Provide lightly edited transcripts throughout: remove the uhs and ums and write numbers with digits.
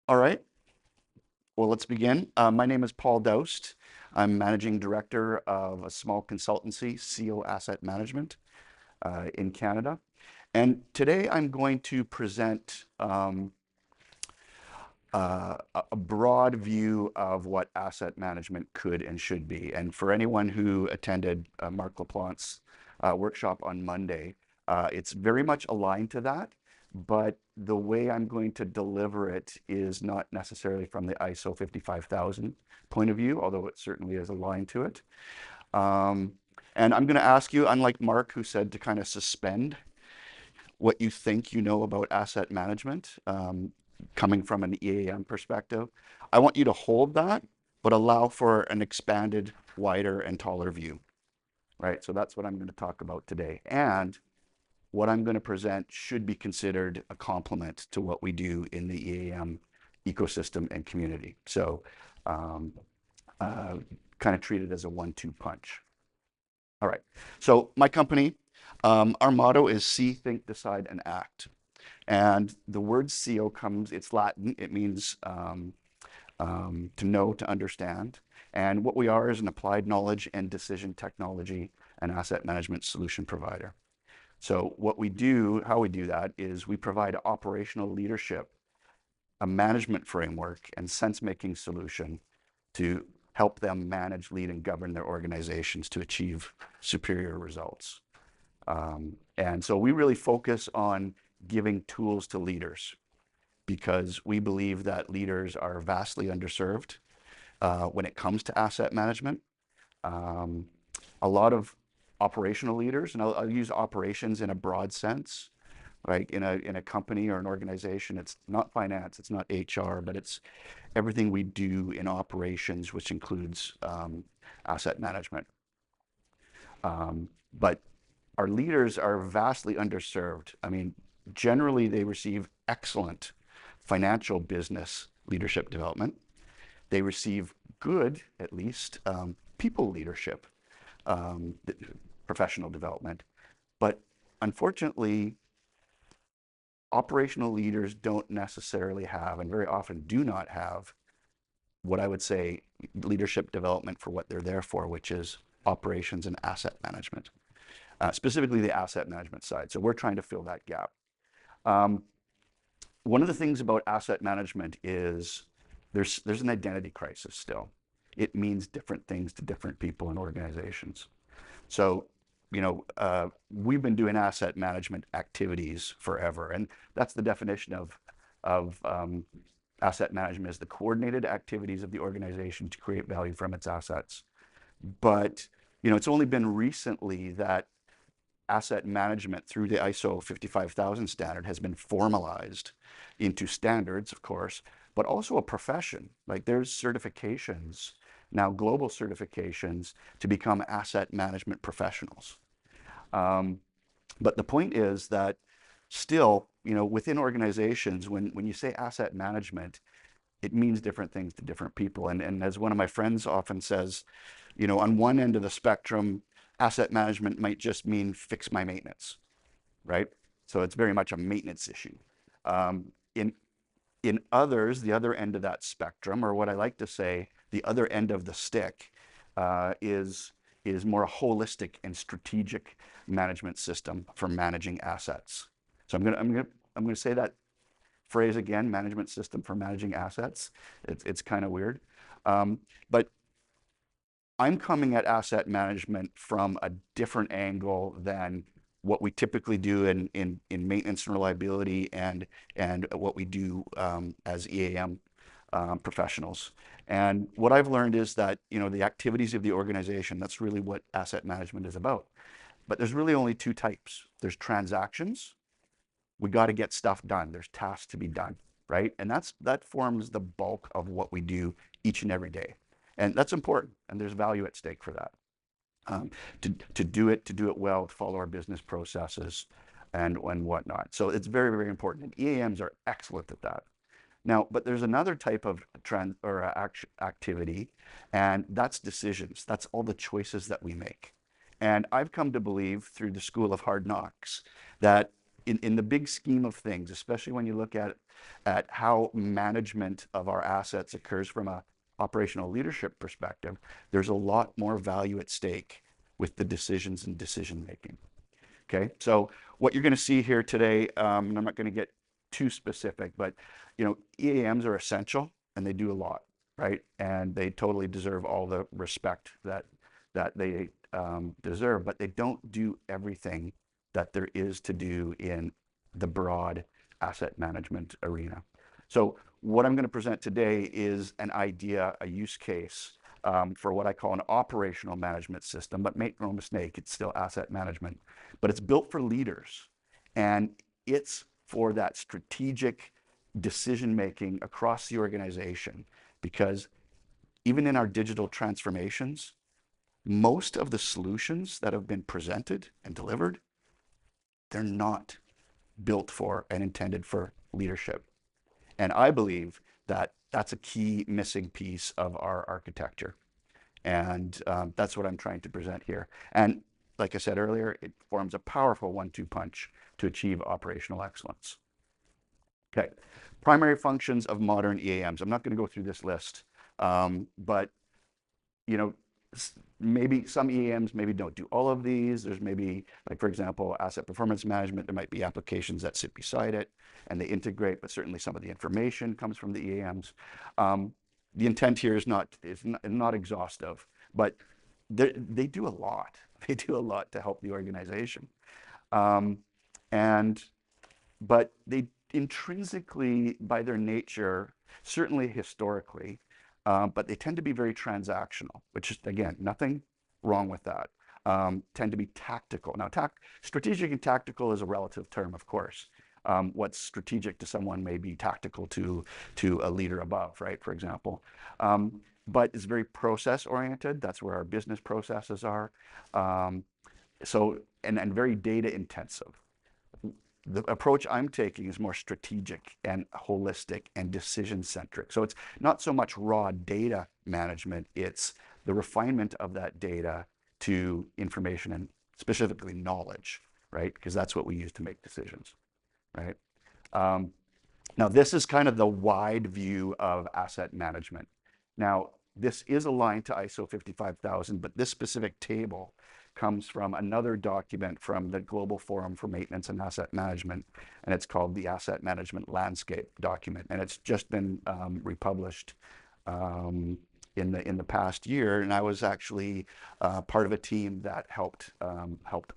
All right, well, let's begin. My name is Paul Daoust. I'm managing director of a small consultancy, SCIO Asset Management, in Canada. And today I'm going to present a broad view of what asset management could and should be. And for anyone who attended Marc LaPlante's workshop on Monday, it's very much aligned to that, but the way I'm going to deliver it is not necessarily from the ISO 55000 point of view, although it certainly is aligned to it. Um, and I'm going to ask you, unlike Mark, who said to kind of suspend what you think you know about asset management, coming from an EAM perspective. I want you to hold that, but allow for an expanded, wider, and taller view, right? So that's what I'm going to talk about today. And what I'm going to present should be considered a complement to what we do in the EAM ecosystem and community. So um, uh, kind of treat it as a 1-2 punch. All right. So my company, our motto is see, think, decide, and act. And the word SCIO comes, it's Latin. It means to know, to understand. And what we are is an applied knowledge and decision technology and asset management solution provider. So what we do, how we do that is we provide operational leadership, a management framework, and sense-making solution to help them manage, lead, and govern their organizations to achieve superior results. And so we really focus on giving tools to leaders because we believe that leaders are vastly underserved when it comes to asset management. Um, a lot of operational leaders, and I'll use operations in a broad sense, right? In a company or an organization, it's not finance, it's not HR, but it's everything we do in operations, which includes asset management. But our leaders are vastly underserved. I mean, generally they receive excellent financial business leadership development. They receive good, at least, people leadership, um, professional development. But unfortunately, operational leaders don't necessarily have, and very often do not have, what I would say leadership development for what they're there for, which is operations and asset management, specifically the asset management side. So we're trying to fill that gap. Um, One of the things about asset management is there's an identity crisis still. It means different things to different people and organizations. So, we've been doing asset management activities forever, and that's the definition of asset management is the coordinated activities of the organization to create value from its assets. But it's only been recently that asset management through the ISO 55000 standard has been formalized into standards, of course, but also a profession. Like there's certifications, now global certifications to become asset management professionals. Um, but the point is that still, within organizations, when you say asset management, it means different things to different people. And as one of my friends often says, on one end of the spectrum, asset management might just mean fix my maintenance, right? So it's very much a maintenance issue. Um, in in others, the other end of that spectrum, or what I like to say, the other end of the stick, is more a holistic and strategic management system for managing assets. So I'm gonna say that phrase again, management system for managing assets. It's kind of weird, but I'm coming at asset management from a different angle than what we typically do in maintenance and reliability and what we do as EAM professionals. And what I've learned is that the activities of the organization, that's really what asset management is about. But there's really only two types. There's transactions. We got to get stuff done. There's tasks to be done, right? And that forms the bulk of what we do each and every day. And that's important, and there's value at stake for that. To do it well, to follow our business processes and whatnot. So it's very, very important. And EAMs are excellent at that. Now, but there's another type of trend or activity, and that's decisions. That's all the choices that we make. And I've come to believe through the school of hard knocks that in the big scheme of things, especially when you look at how management of our assets occurs from a operational leadership perspective, there's a lot more value at stake with the decisions and decision making. Okay, so what you're going to see here today, and I'm not going to get too specific, but EAMs are essential and they do a lot, right? And they totally deserve all the respect that they deserve, but they don't do everything that there is to do in the broad asset management arena. So what I'm going to present today is an idea, a use case for what I call an operational management system, but make no mistake, it's still asset management, but it's built for leaders, and it's for that strategic decision making across the organization, because even in our digital transformations, most of the solutions that have been presented and delivered, they're not built for and intended for leadership. And I believe that that's a key missing piece of our architecture. And that's what I'm trying to present here. And like I said earlier, it forms a powerful 1-2 punch to achieve operational excellence. Okay, primary functions of modern EAMs. I'm not going to go through this list, but maybe some EAMs maybe don't do all of these. There's maybe, like for example, asset performance management, there might be applications that sit beside it and they integrate, but certainly some of the information comes from the EAMs. The intent here is not exhaustive, but they do a lot. They do a lot to help the organization. But they intrinsically, by their nature, certainly historically, but they tend to be very transactional, which is, again, nothing wrong with that. Tend to be tactical. Now, strategic and tactical is a relative term, of course. What's strategic to someone may be tactical to a leader above, right, for example. But it's very process-oriented. That's where our business processes are. And very data-intensive. The approach I'm taking is more strategic and holistic and decision-centric. So it's not so much raw data management, it's the refinement of that data to information and specifically knowledge, right? Because that's what we use to make decisions, right? Now, this is kind of the wide view of asset management. Now, this is aligned to ISO 55000, but this specific table comes from another document from the Global Forum for Maintenance and Asset Management, and it's called the Asset Management Landscape document, and it's just been republished in the past year, and I was actually part of a team that helped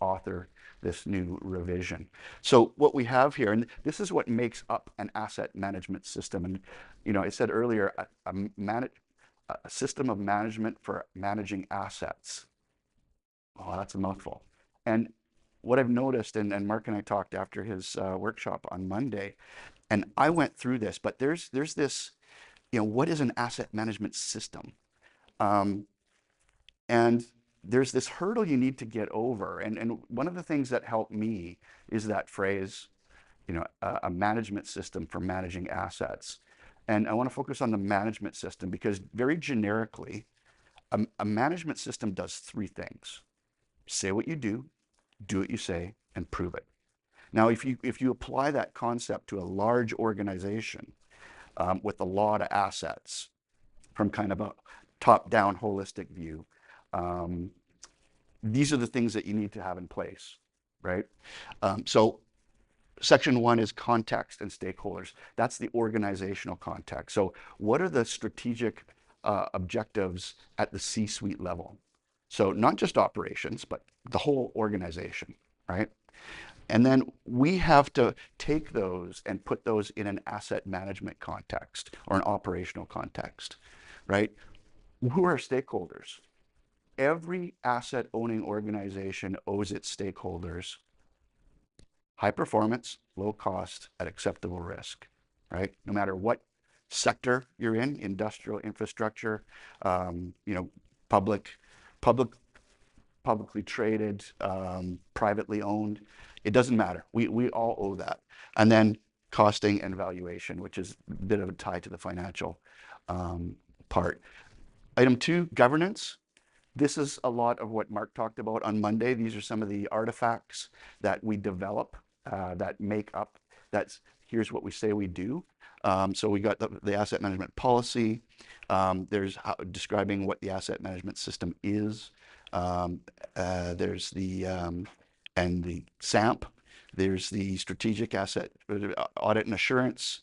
author this new revision. So what we have here, and this is what makes up an asset management system, and I said earlier, a system of management for managing assets. Oh, that's a mouthful. And what I've noticed, and Mark and I talked after his workshop on Monday, and I went through this, but there's this, what is an asset management system? And there's this hurdle you need to get over. And one of the things that helped me is that phrase, a management system for managing assets. And I want to focus on the management system because very generically, a management system does three things. Say what you do what you say, and prove it. Now, if you apply that concept to a large organization with a lot of assets from kind of a top-down holistic view, these are the things that you need to have in place, right? So section 1 is context and stakeholders. That's the organizational context. So what are the strategic objectives at the C-suite level? So not just operations, but the whole organization, right? And then we have to take those and put those in an asset management context or an operational context, right? Who are stakeholders? Every asset owning organization owes its stakeholders high performance, low cost at acceptable risk, right? No matter what sector you're in, industrial, infrastructure, publicly traded, privately owned, it doesn't matter. We all owe that. And then costing and valuation, which is a bit of a tie to the financial part. Item 2, governance. This is a lot of what Mark talked about on Monday. These are some of the artifacts that we develop that make up, here's what we say we do. So we got the asset management policy. There's describing what the asset management system is. There's and the SAMP. There's the strategic asset audit and assurance.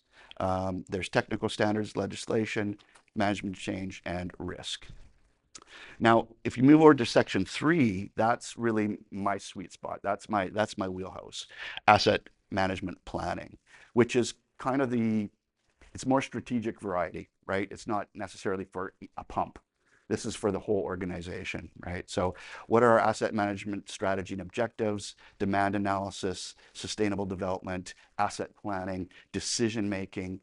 There's technical standards, legislation, management change, and risk. Now, if you move over to section 3, that's really my sweet spot. That's my wheelhouse, asset management planning, which is kind of it's more strategic variety, right? It's not necessarily for a pump. This is for the whole organization, right? So what are our asset management strategy and objectives, demand analysis, sustainable development, asset planning, decision making,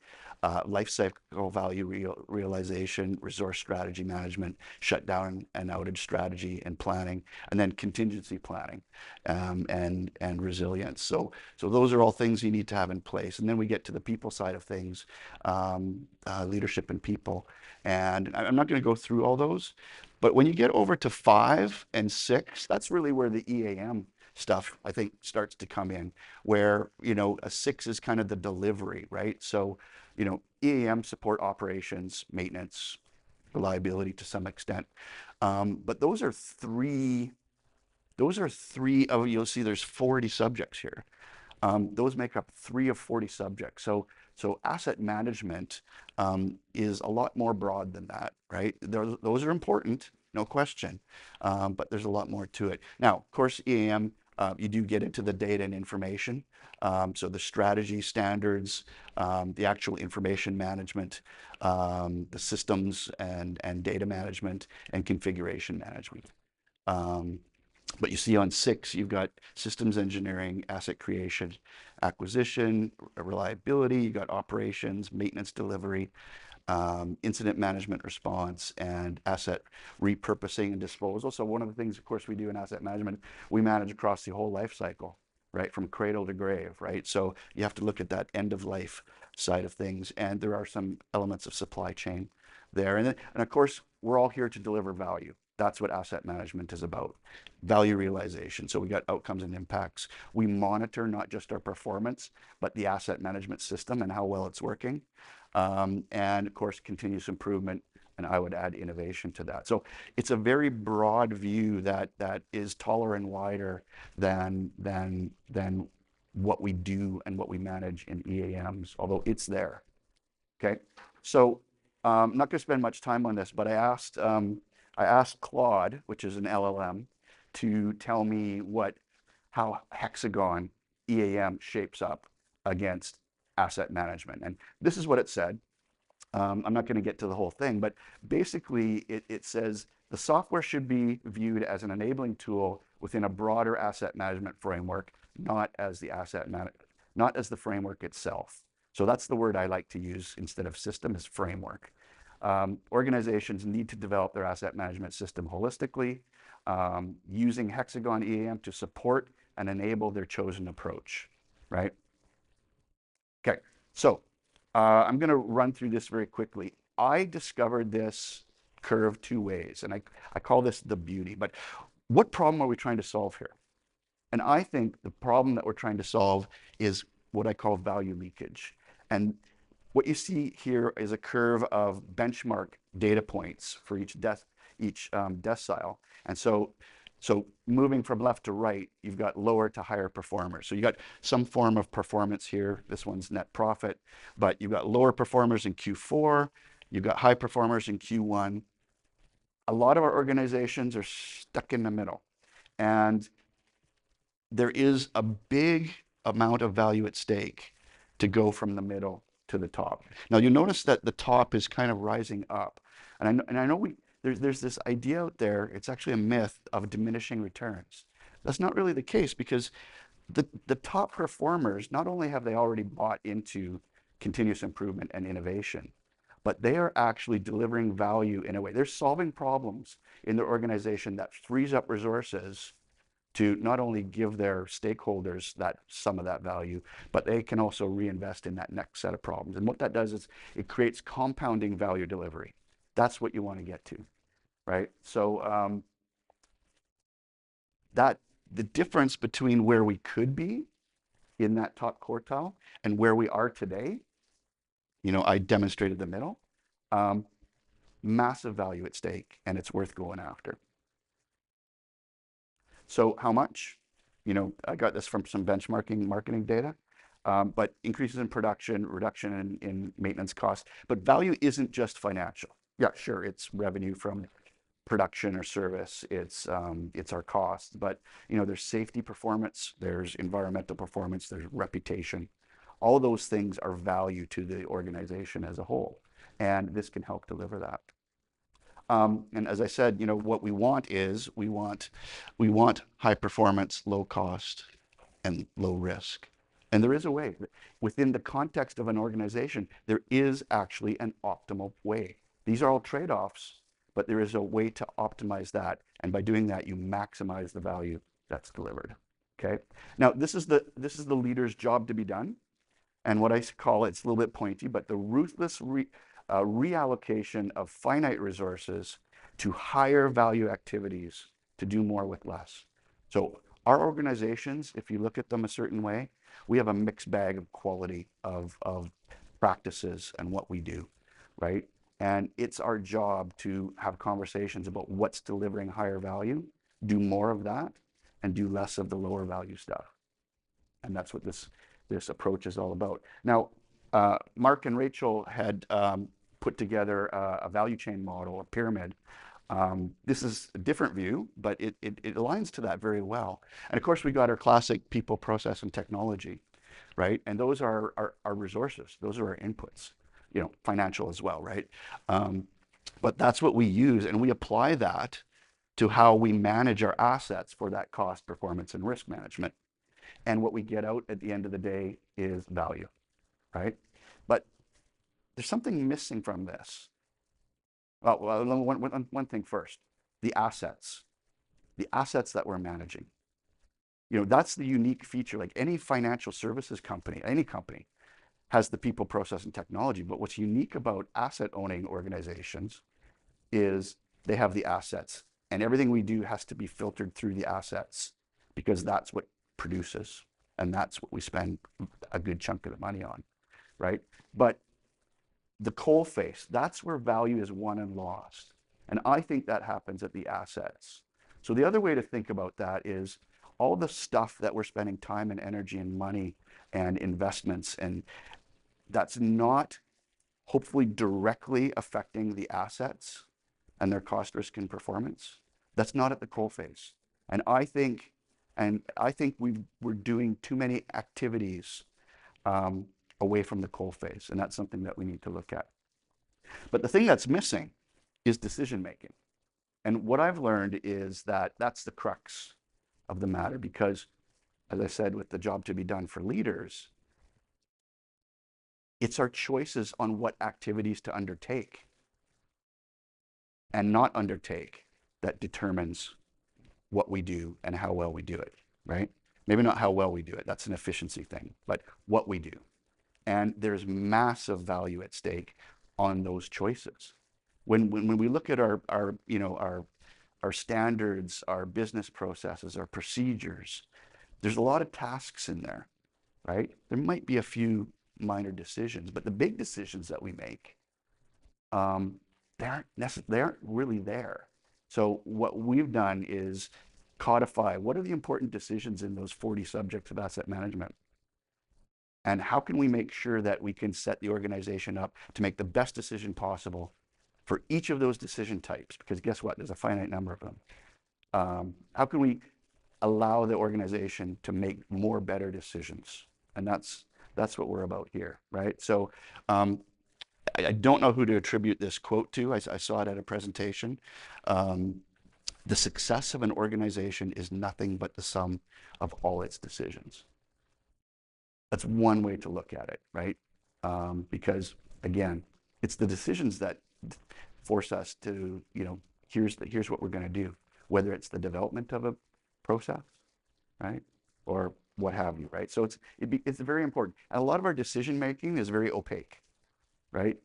life cycle value realization, resource strategy management, shutdown and outage strategy and planning, and then contingency planning and resilience. So those are all things you need to have in place. And then we get to the people side of things, leadership and people. And I'm not going to go through all those, but when you get over to 5 and 6, that's really where the EAM stuff, I think, starts to come in, where, a 6 is kind of the delivery, right? So, EAM support operations, maintenance, reliability to some extent. But those are three of, you'll see there's 40 subjects here. Those make up 3 of 40 subjects. So asset management is a lot more broad than that, right? Those are important, no question, but there's a lot more to it. Now, of course, EAM, you do get into the data and information. So the strategy standards, the actual information management, the systems and data management and configuration management. But you see on 6, you've got systems engineering, asset creation, acquisition, reliability, you've got operations, maintenance delivery, incident management response, and asset repurposing and disposal. So one of the things, of course, we do in asset management, we manage across the whole life cycle, right? From cradle to grave, right? So you have to look at that end of life side of things. And there are some elements of supply chain there. And of course, we're all here to deliver value. That's what asset management is about, value realization. So we got outcomes and impacts. We monitor not just our performance, but the asset management system and how well it's working. And of course, continuous improvement, and I would add innovation to that. So it's a very broad view that is taller and wider than what we do and what we manage in EAMs, although it's there. Okay, so I'm not going to spend much time on this, but I asked Claude, which is an LLM, to tell me how Hexagon EAM shapes up against asset management. And this is what it said. I'm not going to get to the whole thing, but basically it says the software should be viewed as an enabling tool within a broader asset management framework, not as the framework itself. So that's the word I like to use instead of system, is framework. Organizations need to develop their asset management system holistically, using Hexagon EAM to support and enable their chosen approach, right? Okay, so I'm going to run through this very quickly. I discovered this curve 2 ways, and I call this the beauty. But what problem are we trying to solve here? And I think the problem that we're trying to solve is what I call value leakage. And what you see here is a curve of benchmark data points for each decile. And so moving from left to right, you've got lower to higher performers. So you got some form of performance here. This one's net profit, but you've got lower performers in Q4. You've got high performers in Q1. A lot of our organizations are stuck in the middle. And there is a big amount of value at stake to go from the middle to the top. Now you'll notice that the top is kind of rising up. And I know there's this idea out there, it's actually a myth, of diminishing returns. That's not really the case, because the top performers, not only have they already bought into continuous improvement and innovation, but they are actually delivering value in a way. They're solving problems in their organization that frees up resources to not only give their stakeholders some of that value, but they can also reinvest in that next set of problems. And what that does is it creates compounding value delivery. That's what you want to get to, right? So the difference between where we could be in that top quartile, and where we are today, I demonstrated the middle. Um, Massive value at stake, and it's worth going after. So how much? I got this from some benchmarking marketing data, but increases in production, reduction in maintenance costs. But value isn't just financial. Yeah, sure, it's revenue from production or service. It's our costs, but there's safety performance, there's environmental performance, there's reputation. All of those things are value to the organization as a whole, and this can help deliver that. And as I said, what we want is we want high performance, low cost, and low risk. And there is a way. Within the context of an organization, there is actually an optimal way. These are all trade-offs, but there is a way to optimize that. And by doing that, you maximize the value that's delivered. Okay. Now, this is the leader's job to be done. And what I call it's a little bit pointy, but the ruthless reallocation of finite resources to higher value activities to do more with less. So our organizations, if you look at them a certain way, we have a mixed bag of quality of practices and what we do, right? And it's our job to have conversations about what's delivering higher value, do more of that, and do less of the lower value stuff. And that's what this approach is all about. Now, Mark and Rachel had put together a value chain model, a pyramid. This is a different view, but it aligns to that very well. And of course, we got our classic people, process, and technology, right? And those are our resources. Those are our inputs, financial as well, right? But that's what we use, and we apply that to how we manage our assets for that cost, performance, and risk management. And what we get out at the end of the day is value, right? But there's something missing from this. Well, one thing first, the assets that we're managing. That's the unique feature. Like any financial services company, any company has the people, process, and technology. But what's unique about asset owning organizations is they have the assets, and everything we do has to be filtered through the assets because that's what produces, and that's what we spend a good chunk of the money on, right? But the coal face, that's where value is won and lost. And I think that happens at the assets. So the other way to think about that is all the stuff that we're spending time and energy and money and investments, and that's not hopefully directly affecting the assets and their cost, risk, and performance. That's not at the coal face. And I think we're doing too many activities away from the coal face, and that's something that we need to look at. But the thing that's missing is decision making. And what I've learned is that that's the crux of the matter, because as I said, with the job to be done for leaders, it's our choices on what activities to undertake and not undertake that determines what we do and how well we do it, right? Maybe not how well we do it, that's an efficiency thing, but what we do. And there's massive value at stake on those choices. When we look at our standards, our business processes, our procedures, there's a lot of tasks in there, right? There might be a few minor decisions, but the big decisions that we make, they aren't really there. So what we've done is codify what are the important decisions in those 40 subjects of asset management. And how can we make sure that we can set the organization up to make the best decision possible for each of those decision types? Because guess what? There's a finite number of them. How can we allow the organization to make more better decisions? And that's what we're about here, right? So I don't know who to attribute this quote to. I saw it at a presentation. The success of an organization is nothing but the sum of all its decisions. That's one way to look at it, right? Because again, it's the decisions that force us to, here's what we're going to do, whether it's the development of a process, right, or what have you, right? So it's very important, and a lot of our decision making is very opaque, right?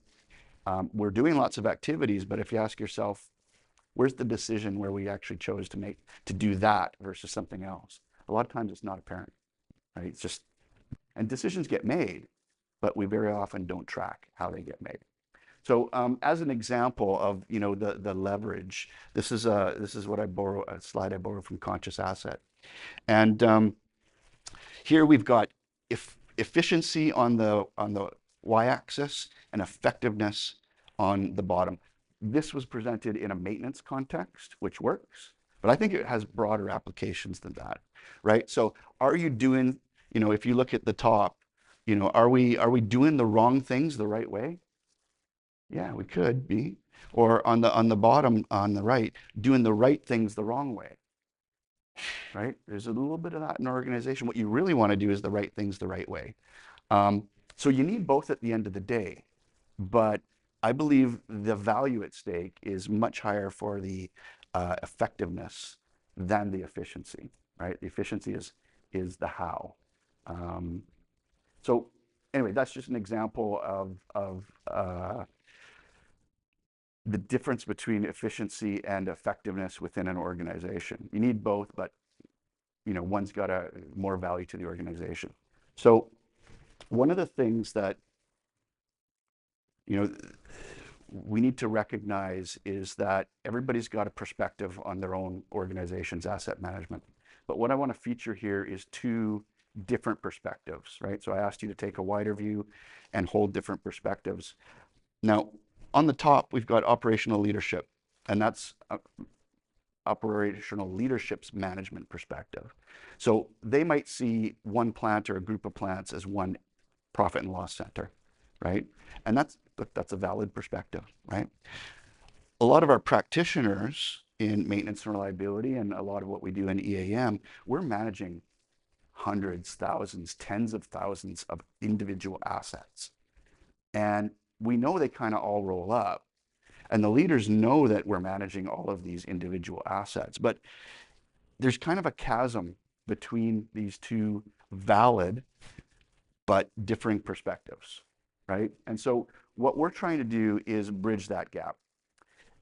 We're doing lots of activities, but if you ask yourself, where's the decision where we actually chose to do that versus something else? A lot of times it's not apparent, right? It's just And decisions get made, but we very often don't track how they get made. So as an example of the leverage, this is what a slide I borrow from Conscious Asset, and here we've got efficiency on the y-axis and effectiveness on the bottom. This was presented in a maintenance context, which works, but I think it has broader applications than that, right? So are you doing, if you look at the top, are we doing the wrong things the right way? Yeah, we could be. Or on the bottom on the right, doing the right things the wrong way, right? There's a little bit of that in an organization. What you really want to do is the right things the right way. So you need both at the end of the day, but I believe the value at stake is much higher for the effectiveness than the efficiency, right? The efficiency is the how. So anyway, that's just an example of the difference between efficiency and effectiveness within an organization. You need both, but one's got more value to the organization. So one of the things that we need to recognize is that everybody's got a perspective on their own organization's asset management. But what I want to feature here is two different perspectives, right? So I asked you to take a wider view and hold different perspectives. Now, on the top, we've got operational leadership, and that's operational leadership's management perspective. So they might see one plant or a group of plants as one profit and loss center, right? And that's a valid perspective, right? A lot of our practitioners in maintenance and reliability, and a lot of what we do in EAM, we're managing hundreds, thousands, tens of thousands of individual assets. And we know they kind of all roll up. And the leaders know that we're managing all of these individual assets. But there's kind of a chasm between these two valid but differing perspectives, right? And so what we're trying to do is bridge that gap.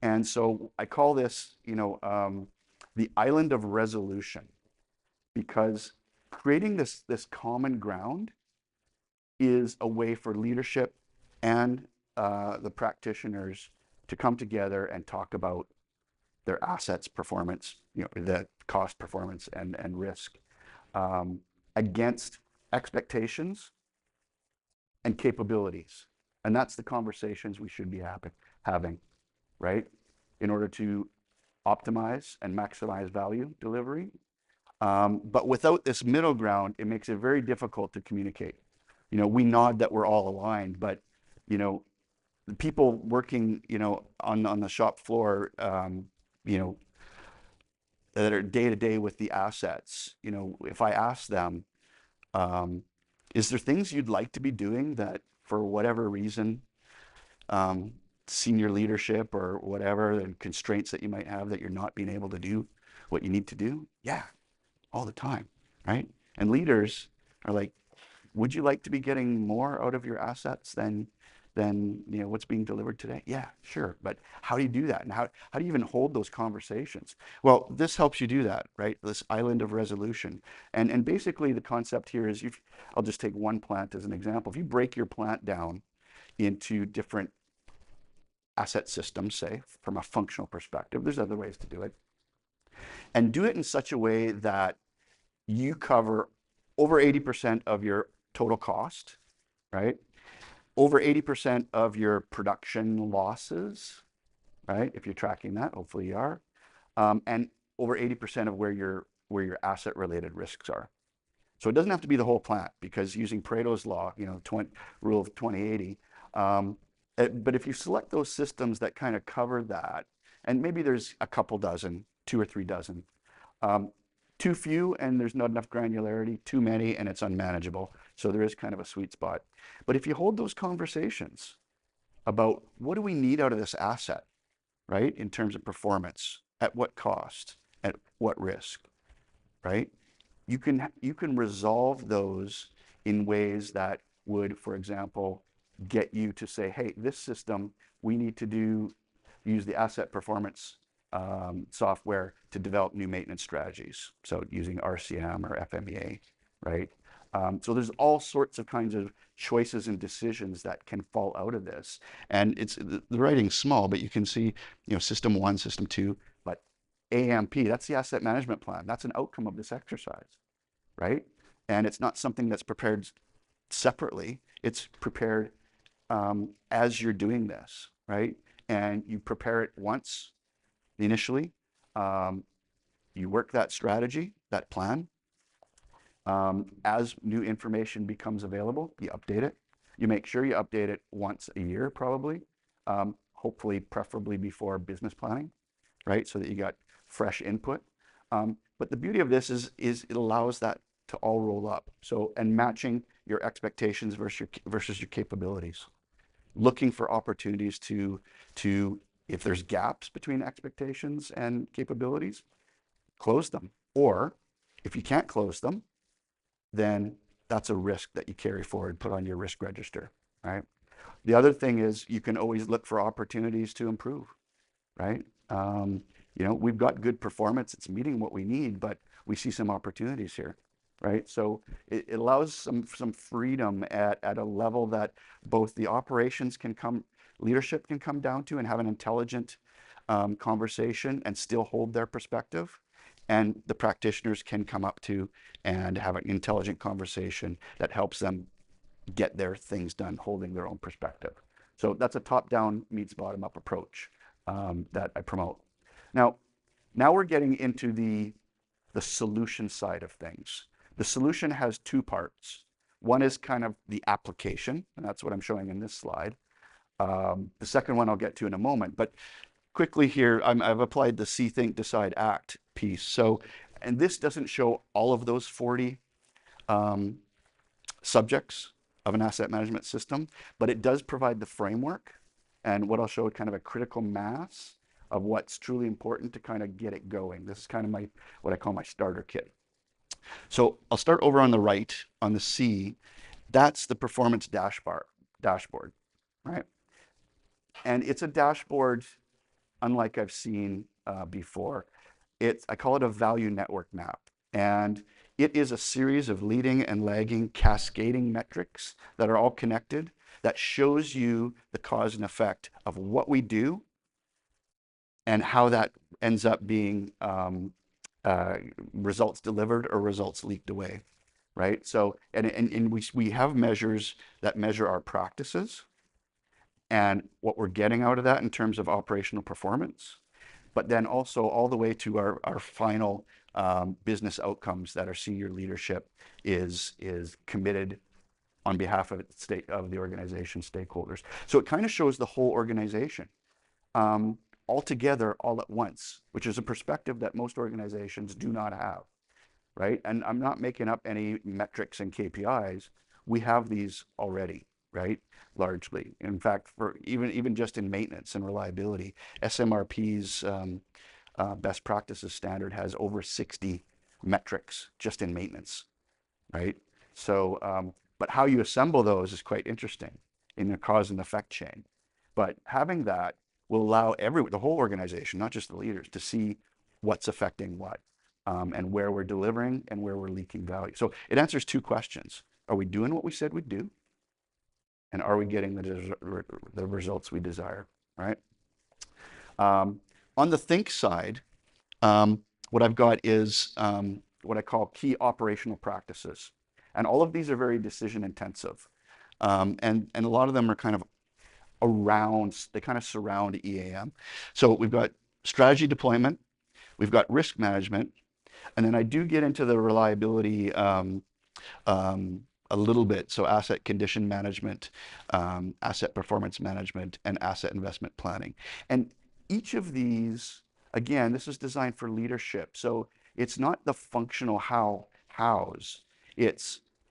And so I call this, the island of resolution, because creating this common ground is a way for leadership and the practitioners to come together and talk about their assets performance, the cost performance and risk against expectations and capabilities. And that's the conversations we should be having, right? In order to optimize and maximize value delivery. But without this middle ground, it makes it very difficult to communicate. We nod that we're all aligned, but, the people working, on the shop floor, that are day to day with the assets, if I ask them, is there things you'd like to be doing that for whatever reason, senior leadership or whatever, and constraints that you might have that you're not being able to do what you need to do? Yeah, all the time, right? And leaders are like, would you like to be getting more out of your assets than what's being delivered today? Yeah, sure. But how do you do that? And how do you even hold those conversations? Well, this helps you do that, right? This island of resolution. And basically the concept here is, I'll just take one plant as an example. If you break your plant down into different asset systems, say, from a functional perspective, there's other ways to do it, and do it in such a way that you cover over 80% of your total cost, right? Over 80% of your production losses, right? If you're tracking that, hopefully you are, and over 80% of where your asset-related risks are. So it doesn't have to be the whole plant, because using Pareto's law, rule of 20/80, but if you select those systems that kind of cover that, and maybe there's a couple dozen, 2 or 3 dozen, too few and there's not enough granularity, too many and it's unmanageable. So there is kind of a sweet spot. But if you hold those conversations about what do we need out of this asset, right, in terms of performance, at what cost, at what risk, right, you can resolve those in ways that would, for example, get you to say, hey, this system, we need to use the asset performance software to develop new maintenance strategies. So using RCM or FMEA, right? So there's all sorts of kinds of choices and decisions that can fall out of this. And it's the writing's small, but you can see, system one, system two, but AMP, that's the asset management plan. That's an outcome of this exercise, right? And it's not something that's prepared separately. It's prepared as you're doing this, right? And you prepare it once initially. You work that strategy, that plan. As new information becomes available, you update it. You make sure you update it once a year, probably. Hopefully, preferably before business planning, right? So that you got fresh input. But the beauty of this is it allows that to all roll up. So, and matching your expectations versus your capabilities. Looking for opportunities to if there's gaps between expectations and capabilities, close them. Or if you can't close them, then that's a risk that you carry forward, put on your risk register, right? The other thing is you can always look for opportunities to improve, right? We've got good performance, it's meeting what we need, but we see some opportunities here, right? So it allows some freedom at a level that both the operations leadership can come down to and have an intelligent conversation and still hold their perspective. And the practitioners can come up to and have an intelligent conversation that helps them get their things done, holding their own perspective. So that's a top-down meets bottom-up approach that I promote. Now we're getting into the solution side of things. The solution has two parts. One is kind of the application, and that's what I'm showing in this slide. The second one I'll get to in a moment, but quickly here, I've applied the See, Think, Decide, Act piece. So, and this doesn't show all of those 40 subjects of an asset management system, but it does provide the framework and what I'll show kind of a critical mass of what's truly important to kind of get it going. This is kind of what I call my starter kit. So I'll start over on the right on the C. That's the performance dashboard, right? And it's a dashboard unlike I've seen before. I call it a value network map. And it is a series of leading and lagging cascading metrics that are all connected that shows you the cause and effect of what we do and how that ends up being results delivered or results leaked away, right? So, and we have measures that measure our practices and what we're getting out of that in terms of operational performance, but then also all the way to our final business outcomes that our senior leadership is committed on behalf of the organization stakeholders. So it kind of shows the whole organization all together, all at once, which is a perspective that most organizations do not have, right? And I'm not making up any metrics and KPIs. We have these already, right? Largely. In fact, for even just in maintenance and reliability, SMRP's best practices standard has over 60 metrics just in maintenance, right? So, but how you assemble those is quite interesting in the cause and effect chain. But having that will allow the whole organization, not just the leaders, to see what's affecting what and where we're delivering and where we're leaking value. So it answers two questions. Are we doing what we said we'd do? And are we getting the results we desire, right? On the think side, what I've got is what I call key operational practices. And all of these are very decision intensive. And a lot of them are kind of they kind of surround EAM. So we've got strategy deployment, we've got risk management, and then I do get into the reliability a little bit. So asset condition management, asset performance management, and asset investment planning. And each of these, again, this is designed for leadership. So it's not the functional hows,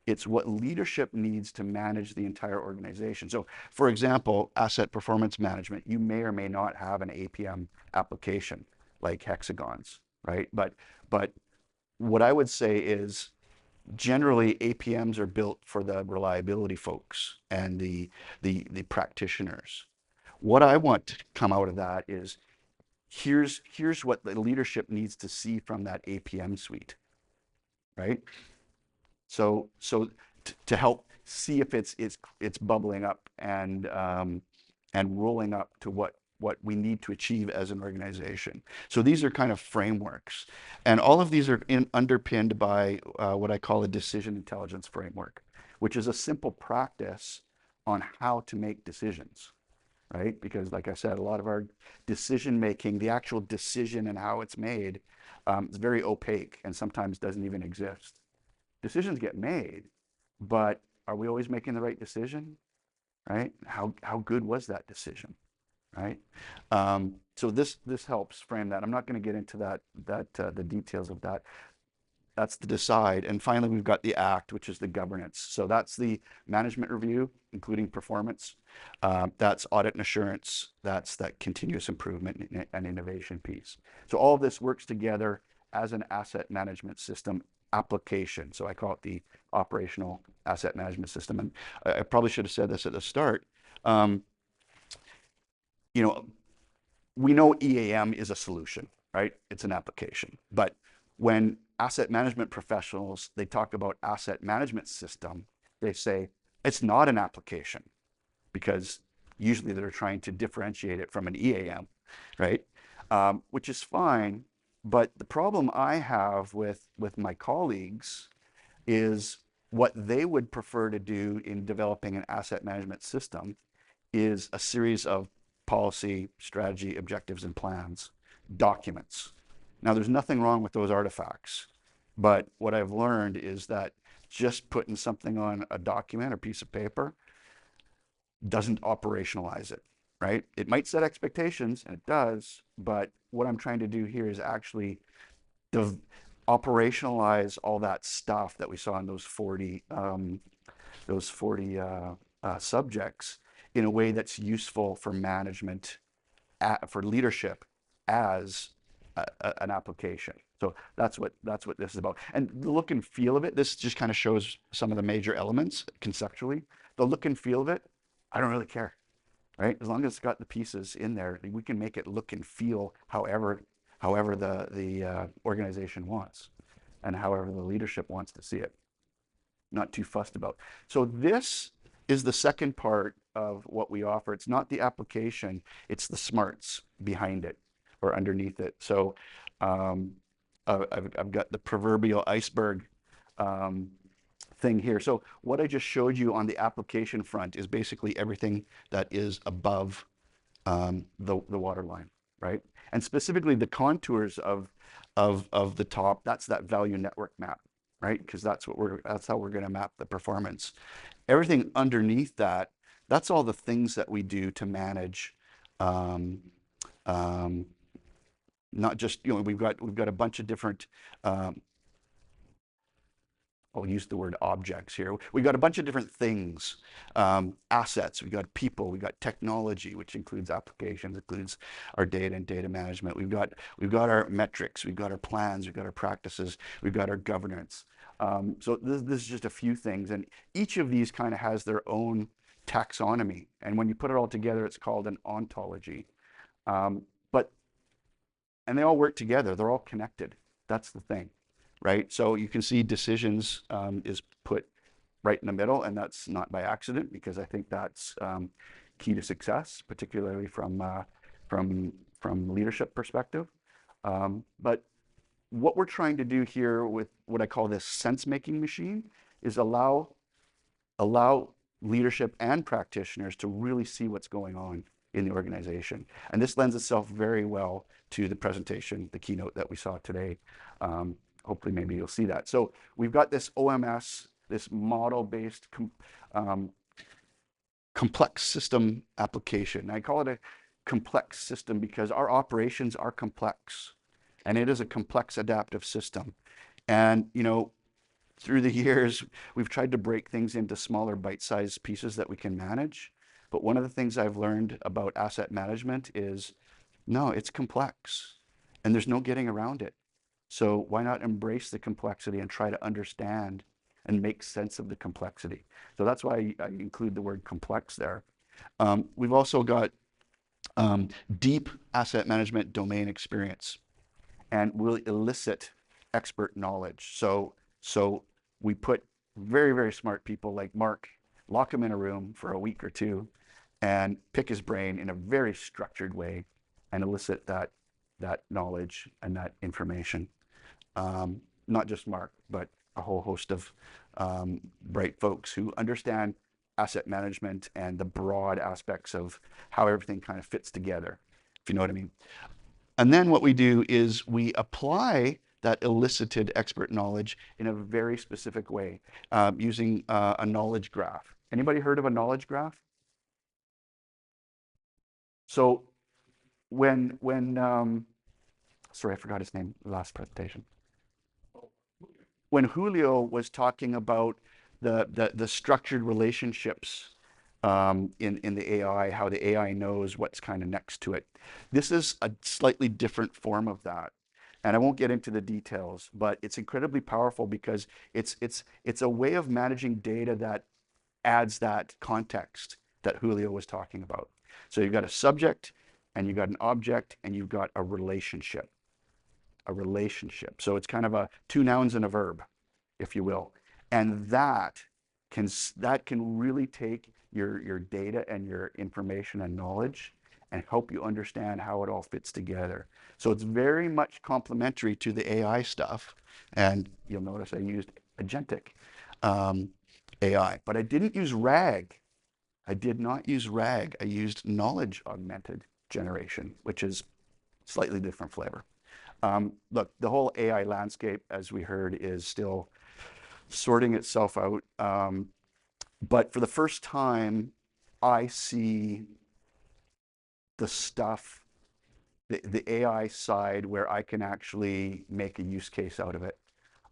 it's what leadership needs to manage the entire organization. So for example, asset performance management, you may or may not have an APM application like hexagons, right? But what I would say is generally APMs are built for the reliability folks and the practitioners. What I want to come out of that is here's what the leadership needs to see from that APM suite, right? To help see if it's bubbling up and rolling up to what we need to achieve as an organization. So these are kind of frameworks, and all of these are underpinned by what I call a decision intelligence framework, which is a simple practice on how to make decisions, right? Because like I said, a lot of our decision making, the actual decision and how it's made, is very opaque and sometimes doesn't even exist. Decisions get made, but are we always making the right decision, right? How good was that decision, right? So this helps frame that. I'm not going to get into the details of that. That's the decide. And finally, we've got the act, which is the governance. So that's the management review, including performance. That's audit and assurance. That's that continuous improvement and innovation piece. So all of this works together as an asset management system application. So I call it the operational asset management system. And I probably should have said this at the start. You know, we know EAM is a solution, right? It's an application. But when asset management professionals, they talk about asset management system, they say it's not an application, because usually they're trying to differentiate it from an EAM, right? Which is fine. But the problem I have with my colleagues is what they would prefer to do in developing an asset management system is a series of policy, strategy, objectives, and plans, documents. Now, there's nothing wrong with those artifacts, but what I've learned is that just putting something on a document or piece of paper doesn't operationalize it, right? It might set expectations, and it does, but what I'm trying to do here is actually operationalize all that stuff that we saw in those 40 subjects in a way that's useful for management, for leadership as an application. So that's what this is about. And the look and feel of it, this just kind of shows some of the major elements conceptually. The look and feel of it, I don't really care, right? As long as it's got the pieces in there, we can make it look and feel however the organization wants and however the leadership wants to see it. Not too fussed about. So this is the second part of what we offer. It's not the application, it's the smarts behind it or underneath it. So I've got the proverbial iceberg thing here. So what I just showed you on the application front is basically everything that is above the waterline, right? And specifically the contours of the top, that's that value network map, right? Because that's how we're going to map the performance. Everything underneath that, that's all the things that we do to manage. Not just, we've got a bunch of different. I'll use the word objects here. We've got a bunch of different things, assets. We've got people. We've got technology, which includes applications, includes our data and data management. We've got our metrics. We've got our plans. We've got our practices. We've got our governance. So this is just a few things, and each of these kind of has their own taxonomy. And when you put it all together, it's called an ontology. And they all work together. They're all connected. That's the thing, right? So you can see decisions is put right in the middle, and that's not by accident, because I think that's key to success, particularly from leadership perspective. But what we're trying to do here with what I call this sense-making machine is allow leadership and practitioners to really see what's going on in the organization. And this lends itself very well to the presentation, the keynote that we saw today. Hopefully, maybe you'll see that. So we've got this OMS, this model-based complex system application. I call it a complex system because our operations are complex, and it is a complex adaptive system. And, through the years, we've tried to break things into smaller bite-sized pieces that we can manage. But one of the things I've learned about asset management is, no, it's complex, and there's no getting around it. So why not embrace the complexity and try to understand and make sense of the complexity? So that's why I include the word complex there. We've also got deep asset management domain experience and really elicit expert knowledge. So we put very, very smart people like Mark, lock him in a room for a week or two and pick his brain in a very structured way and elicit that knowledge and that information. Not just Mark, but a whole host of bright folks who understand asset management and the broad aspects of how everything kind of fits together, if you know what I mean. And then what we do is we apply that elicited expert knowledge in a very specific way using a knowledge graph. Anybody heard of a knowledge graph? So when sorry, I forgot his name last presentation. When Julio was talking about the structured relationships in the AI, how the AI knows what's kind of next to it. This is a slightly different form of that. And I won't get into the details, but it's incredibly powerful because it's a way of managing data that adds that context that Julio was talking about. So you've got a subject and you've got an object and you've got a relationship. A relationship. So it's kind of a two nouns and a verb, if you will. And that can really take your data and your information and knowledge and help you understand how it all fits together. So it's very much complementary to the AI stuff. And you'll notice I used agentic AI, but I didn't use RAG. I did not use RAG. I used knowledge augmented generation, which is slightly different flavor. Look, the whole AI landscape, as we heard, is still sorting itself out. But for the first time, I see the stuff, the AI side, where I can actually make a use case out of it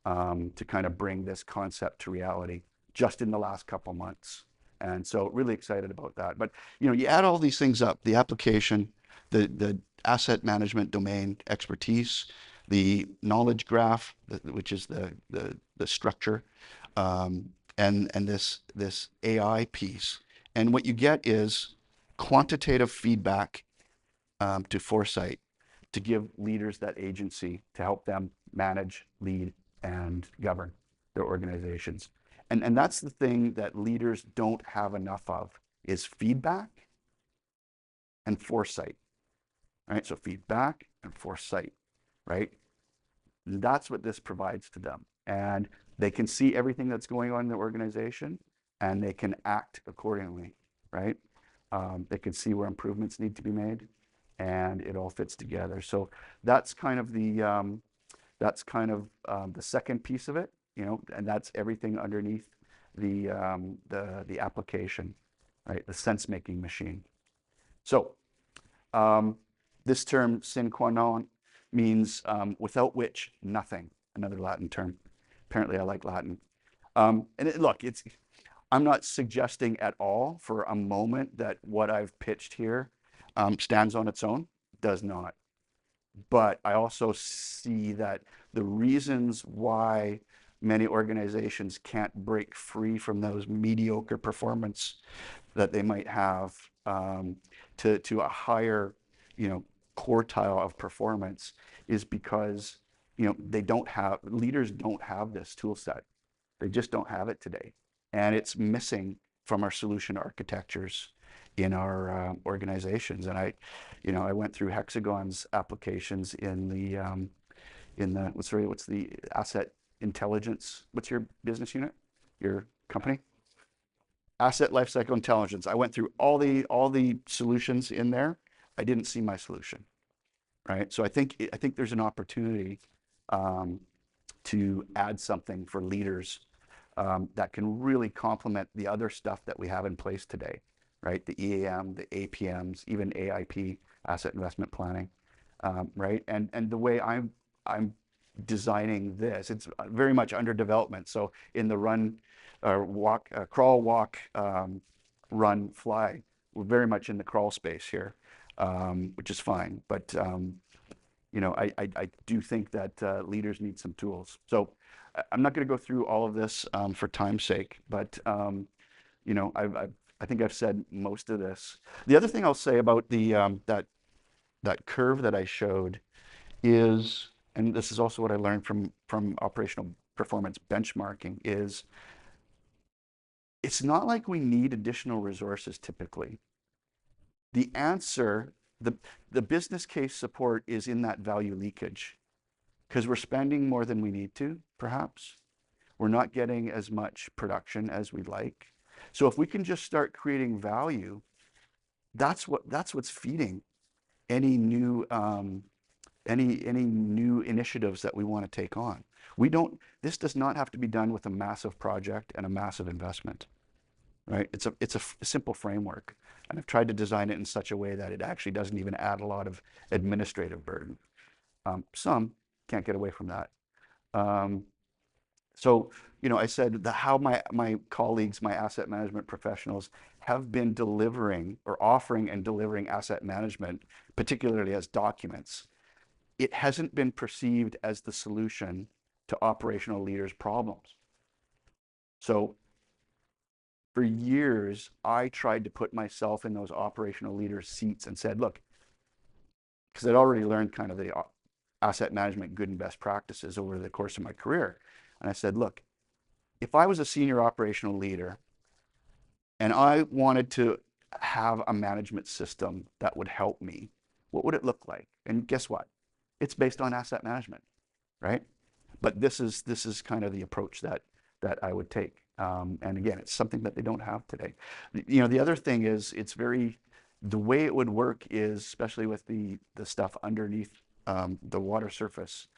to kind of bring this concept to reality just in the last couple months. And so really excited about that. But you add all these things up, the application, the asset management domain expertise, the knowledge graph, which is the structure, and this AI piece. And what you get is quantitative feedback to foresight to give leaders that agency to help them manage, lead, and govern their organizations. And that's the thing that leaders don't have enough of is feedback and foresight. Right? So feedback and foresight, right? That's what this provides to them. And they can see everything that's going on in the organization and they can act accordingly, right? They can see where improvements need to be made and it all fits together. So that's kind of the second piece of it, and that's everything underneath the application, right? The sense-making machine. So this term sine qua non means without which nothing, another Latin term. Apparently I like Latin. Look, I'm not suggesting at all for a moment that what I've pitched here stands on its own. Does not. But I also see that the reasons why many organizations can't break free from those mediocre performance that they might have to a higher, quartile of performance is because, leaders don't have this tool set. They just don't have it today. And it's missing from our solution architectures in our organizations. And I went through Hexagon's applications in what's the asset intelligence? What's your business unit? Your company? Asset lifecycle intelligence. I went through all the solutions in there. I didn't see my solution, right? So I think there's an opportunity to add something for leaders that can really complement the other stuff that we have in place today, right? The EAM, the APMs, even AIP, asset investment planning, right? And the way I'm designing this, it's very much under development. So in the run, crawl, walk, run, fly, we're very much in the crawl space here, which is fine. But I do think that leaders need some tools. So I'm not going to go through all of this for time's sake, but I think I've said most of this. The other thing I'll say about the that curve that I showed is, and this is also what I learned from operational performance benchmarking, is it's not like we need additional resources typically. The answer, the business case support is in that value leakage because we're spending more than we need to, perhaps. We're not getting as much production as we'd like. So if we can just start creating value, that's what's feeding any new any new initiatives that we want to take on. We don't. This does not have to be done with a massive project and a massive investment, right? It's a simple framework, and I've tried to design it in such a way that it actually doesn't even add a lot of administrative burden. Some can't get away from that. So, I said how my colleagues, my asset management professionals, have been delivering or offering and delivering asset management, particularly as documents. It hasn't been perceived as the solution to operational leaders' problems. So for years, I tried to put myself in those operational leaders' seats and said, look, because I'd already learned kind of the asset management good and best practices over the course of my career. And I said, look, if I was a senior operational leader and I wanted to have a management system that would help me, what would it look like? And guess what? It's based on asset management, right? But this is kind of the approach that I would take. And again, it's something that they don't have today. The other thing is the way it would work is, especially with the stuff underneath the water surface,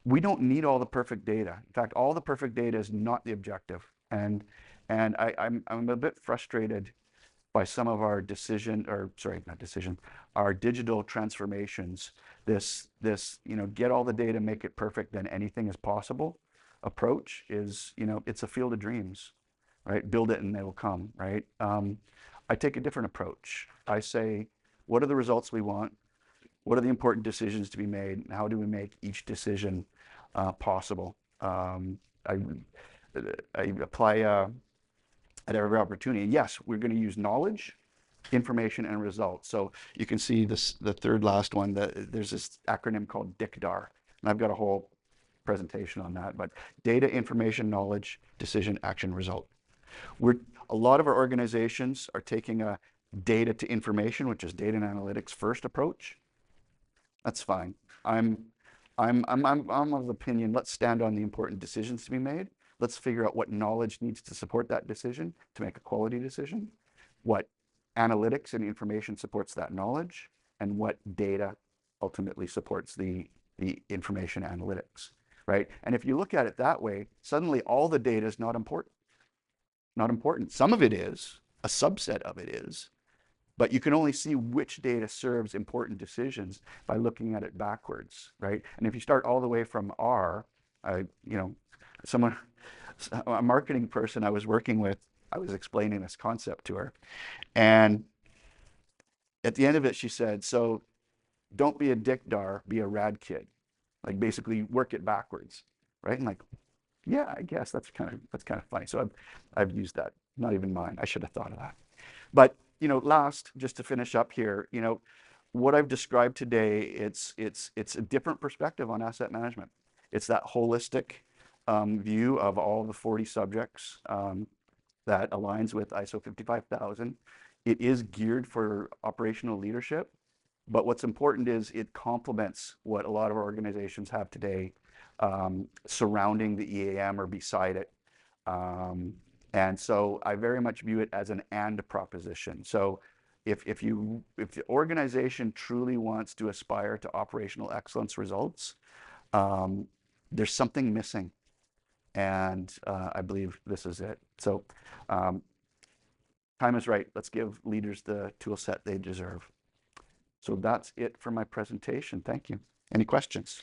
we don't need all the perfect data. In fact, all the perfect data is not the objective. And I'm a bit frustrated by some of our our digital transformations. This get all the data, make it perfect, then anything is possible approach is, it's a field of dreams, right? Build it and they will come, right? I take a different approach. I say, what are the results we want? What are the important decisions to be made? And how do we make each decision possible? I apply at every opportunity. And yes, we're going to use knowledge, information, and results. So you can see the third last one. There's this acronym called DICDAR, and I've got a whole presentation on that. But data, information, knowledge, decision, action, result. A lot of our organizations are taking a data to information, which is data and analytics first approach. That's fine. I'm of the opinion, let's stand on the important decisions to be made. Let's figure out what knowledge needs to support that decision to make a quality decision, what analytics and information supports that knowledge, and what data ultimately supports the information analytics, right? And if you look at it that way, suddenly all the data is not important. Not important. Some of it is, a subset of it is, but you can only see which data serves important decisions by looking at it backwards, right? And if you start all the way from R, a marketing person I was working with, I was explaining this concept to her. And at the end of it, she said, so don't be a dickdar, be a rad kid. Like basically work it backwards, right? And like, yeah, I guess that's kind of funny. So I've used that. Not even mine. I should have thought of that. But last, just to finish up here, what I've described today, it's a different perspective on asset management. It's that holistic view of all the 40 subjects that aligns with ISO 55000. It is geared for operational leadership, but what's important is it complements what a lot of our organizations have today surrounding the EAM or beside it. And so I very much view it as an and proposition. So if the organization truly wants to aspire to operational excellence results, there's something missing. And I believe this is it. So time is right. Let's give leaders the tool set they deserve. So that's it for my presentation. Thank you. Any questions?